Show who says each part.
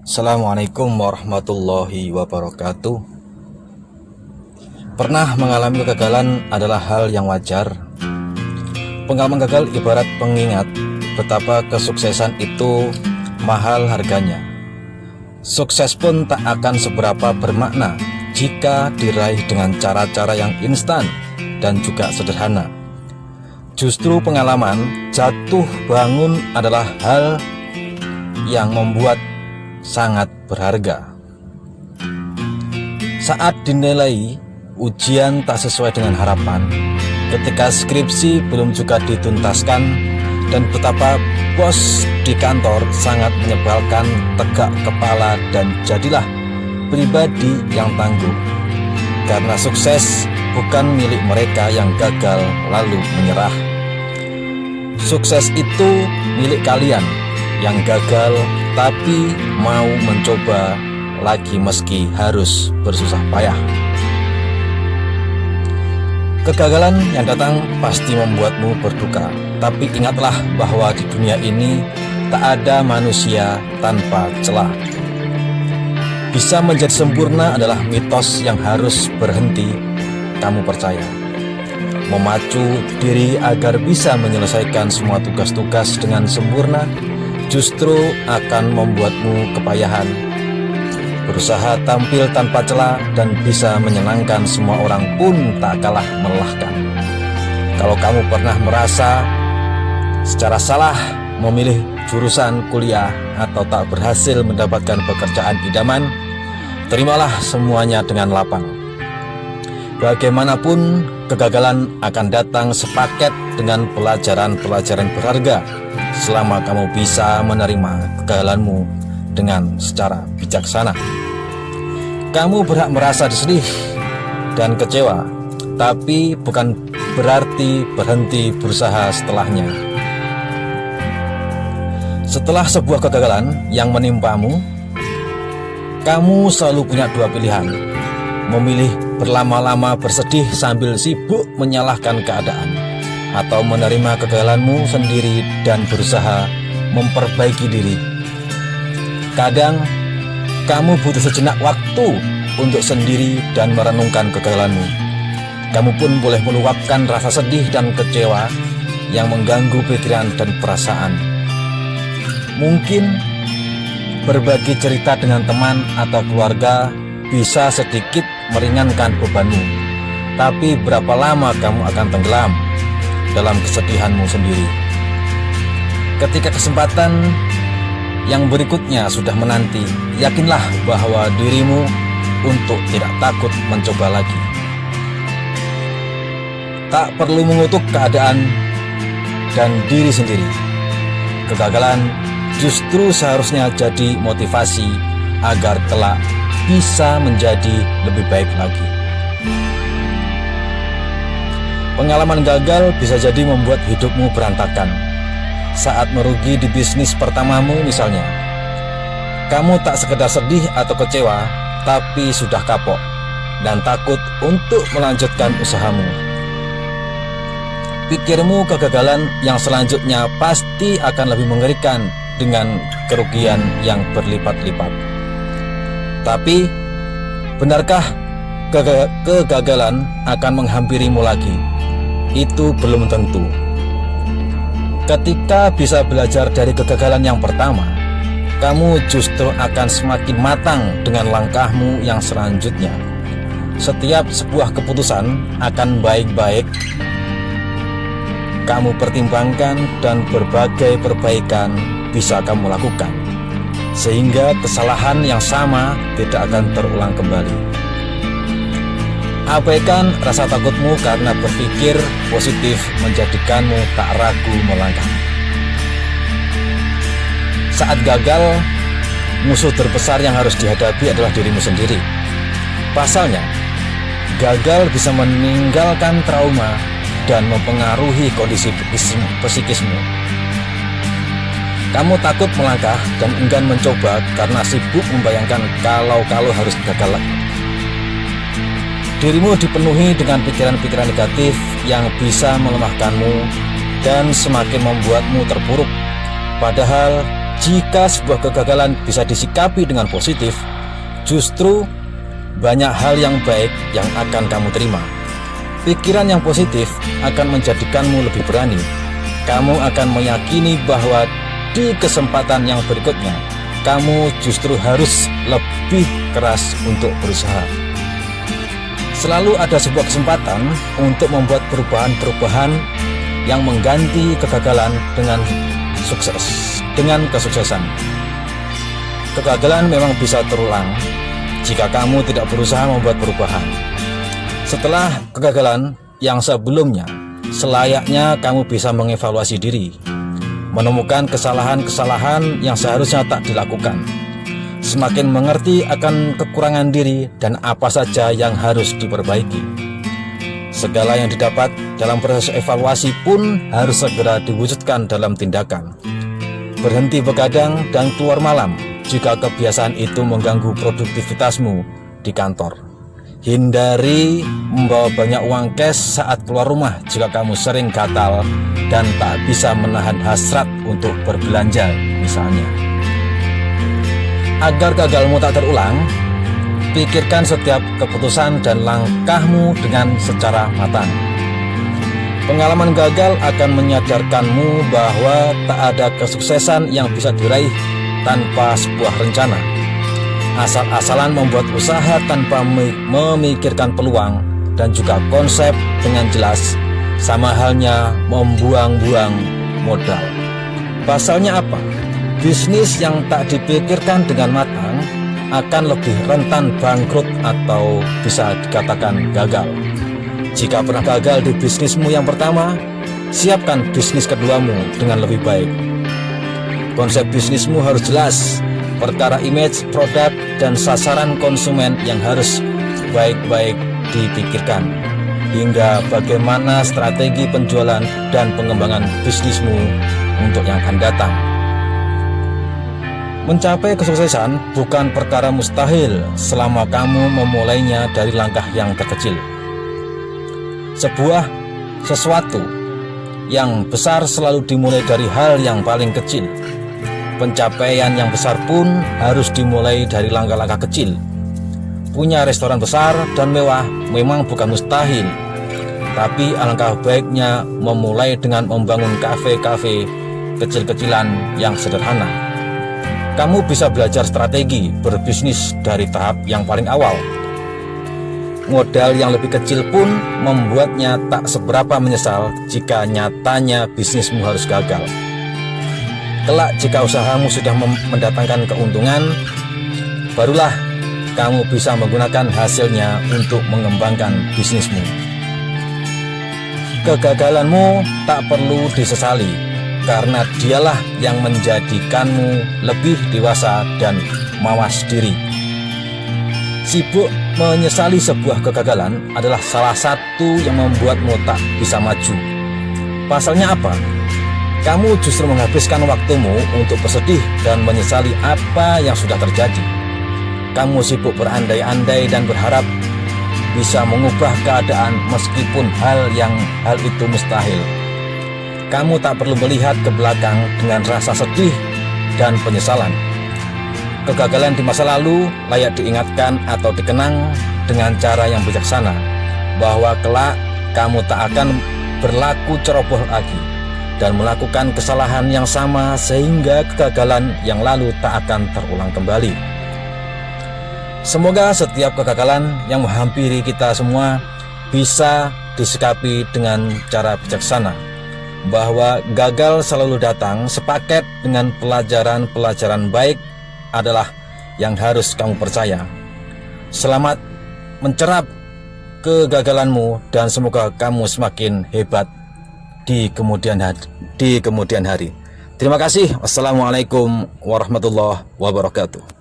Speaker 1: Assalamualaikum warahmatullahi wabarakatuh. Pernah mengalami kegagalan adalah hal yang wajar. Pengalaman gagal ibarat pengingat betapa kesuksesan itu mahal harganya. Sukses pun tak akan seberapa bermakna jika diraih dengan cara-cara yang instan dan juga sederhana. Justru pengalaman jatuh bangun adalah hal yang membuat sangat berharga. Saat dinilai ujian tak sesuai dengan harapan, ketika skripsi belum juga dituntaskan, dan betapa bos di kantor sangat menyebalkan, tegak kepala dan jadilah pribadi yang tangguh. Karena sukses bukan milik mereka yang gagal lalu menyerah. Sukses itu milik kalian yang gagal tapi mau mencoba lagi meski harus bersusah payah. Kegagalan yang datang pasti membuatmu berduka, tapi ingatlah bahwa di dunia ini tak ada manusia tanpa celah. Bisa menjadi sempurna adalah mitos yang harus berhenti kamu percaya. Memacu diri agar bisa menyelesaikan semua tugas-tugas dengan sempurna justru akan membuatmu kepayahan. Berusaha tampil tanpa celah dan bisa menyenangkan semua orang pun tak kalah melelahkan. Kalau kamu pernah merasa secara salah memilih jurusan kuliah atau tak berhasil mendapatkan pekerjaan idaman, terimalah semuanya dengan lapang. Bagaimanapun, kegagalan akan datang sepaket dengan pelajaran-pelajaran berharga selama kamu bisa menerima kegagalanmu dengan secara bijaksana. Kamu berhak merasa sedih dan kecewa, tapi bukan berarti berhenti berusaha setelahnya. Setelah sebuah kegagalan yang menimpamu, kamu selalu punya dua pilihan: memilih berlama-lama bersedih sambil sibuk menyalahkan keadaan, atau menerima kegagalanmu sendiri dan berusaha memperbaiki diri. Kadang kamu butuh sejenak waktu untuk sendiri dan merenungkan kegagalanmu. Kamu pun boleh meluapkan rasa sedih dan kecewa yang mengganggu pikiran dan perasaan. Mungkin berbagi cerita dengan teman atau keluarga bisa sedikit meringankan bebanmu, tapi berapa lama kamu akan tenggelam dalam kesedihanmu sendiri. Ketika kesempatan yang berikutnya sudah menanti, yakinlah bahwa dirimu untuk tidak takut mencoba lagi. Tak perlu mengutuk keadaan dan diri sendiri. Kegagalan justru seharusnya jadi motivasi agar kelak bisa menjadi lebih baik lagi. Pengalaman gagal bisa jadi membuat hidupmu berantakan. Saat merugi di bisnis pertamamu misalnya, kamu tak sekedar sedih atau kecewa, tapi sudah kapok dan takut untuk melanjutkan usahamu. Pikirmu kegagalan yang selanjutnya pasti akan lebih mengerikan dengan kerugian yang berlipat-lipat. Tapi, benarkah kegagalan akan menghampirimu lagi? Itu belum tentu. Ketika bisa belajar dari kegagalan yang pertama, kamu justru akan semakin matang dengan langkahmu yang selanjutnya. Setiap sebuah keputusan akan baik-baik kamu pertimbangkan dan berbagai perbaikan bisa kamu lakukan, sehingga kesalahan yang sama tidak akan terulang kembali. Abaikan rasa takutmu karena berpikir positif menjadikanmu tak ragu melangkah. Saat gagal, musuh terbesar yang harus dihadapi adalah dirimu sendiri. Pasalnya, gagal bisa meninggalkan trauma dan mempengaruhi kondisi psikismu. Kamu takut melangkah dan enggan mencoba karena sibuk membayangkan kalau harus gagal lagi. Dirimu dipenuhi dengan pikiran-pikiran negatif yang bisa melemahkanmu dan semakin membuatmu terpuruk. Padahal Jika sebuah kegagalan bisa disikapi dengan positif, justru banyak hal yang baik yang akan kamu terima. Pikiran yang positif akan menjadikanmu lebih berani. Kamu akan meyakini bahwa di kesempatan yang berikutnya, kamu justru harus lebih keras untuk berusaha. Selalu ada sebuah kesempatan untuk membuat perubahan-perubahan yang mengganti kegagalan dengan kesuksesan. Kegagalan memang bisa terulang jika kamu tidak berusaha membuat perubahan. Setelah kegagalan yang sebelumnya, selayaknya kamu bisa mengevaluasi diri, menemukan kesalahan-kesalahan yang seharusnya tak dilakukan, semakin mengerti akan kekurangan diri dan apa saja yang harus diperbaiki. Segala yang didapat dalam proses evaluasi pun harus segera diwujudkan dalam tindakan. Berhenti begadang dan keluar malam jika kebiasaan itu mengganggu produktivitasmu di kantor. Hindari membawa banyak uang cash saat keluar rumah jika kamu sering gatal dan tak bisa menahan hasrat untuk berbelanja misalnya. Agar gagalmu tak terulang, pikirkan setiap keputusan dan langkahmu dengan secara matang. Pengalaman gagal akan menyadarkanmu bahwa tak ada kesuksesan yang bisa diraih tanpa sebuah rencana. Asal-asalan membuat usaha tanpa memikirkan peluang dan juga konsep dengan jelas, sama halnya membuang-buang modal. Pasalnya apa? Bisnis yang tak dipikirkan dengan matang akan lebih rentan bangkrut atau bisa dikatakan gagal. Jika pernah gagal di bisnismu yang pertama, siapkan bisnis keduamu dengan lebih baik. Konsep bisnismu harus jelas, perkara image, produk, dan sasaran konsumen yang harus baik-baik dipikirkan, hingga bagaimana strategi penjualan dan pengembangan bisnismu untuk yang akan datang. Mencapai kesuksesan bukan perkara mustahil selama kamu memulainya dari langkah yang terkecil. Sesuatu yang besar selalu dimulai dari hal yang paling kecil. Pencapaian yang besar pun harus dimulai dari langkah-langkah kecil. Punya restoran besar dan mewah memang bukan mustahil, tapi alangkah baiknya memulai dengan membangun kafe-kafe kecil-kecilan yang sederhana. Kamu bisa belajar strategi berbisnis dari tahap yang paling awal. Modal yang lebih kecil pun membuatnya tak seberapa menyesal jika nyatanya bisnismu harus gagal. Kelak jika usahamu sudah mendatangkan keuntungan, barulah kamu bisa menggunakan hasilnya untuk mengembangkan bisnismu. Kegagalanmu tak perlu disesali, karena dialah yang menjadikanmu lebih dewasa dan mawas diri. Sibuk menyesali sebuah kegagalan adalah salah satu yang membuatmu tak bisa maju. Pasalnya apa? Kamu justru menghabiskan waktumu untuk bersedih dan menyesali apa yang sudah terjadi. Kamu sibuk berandai-andai dan berharap bisa mengubah keadaan meskipun hal itu mustahil. Kamu tak perlu melihat ke belakang dengan rasa sedih dan penyesalan. Kegagalan di masa lalu layak diingatkan atau dikenang dengan cara yang bijaksana, bahwa kelak kamu tak akan berlaku ceroboh lagi dan melakukan kesalahan yang sama sehingga kegagalan yang lalu tak akan terulang kembali. Semoga setiap kegagalan yang menghampiri kita semua bisa disikapi dengan cara bijaksana, bahwa gagal selalu datang sepaket dengan pelajaran-pelajaran baik adalah yang harus kamu percaya. Selamat mencerap kegagalanmu dan semoga kamu semakin hebat di kemudian hari. Terima kasih. Wassalamualaikum warahmatullahi wabarakatuh.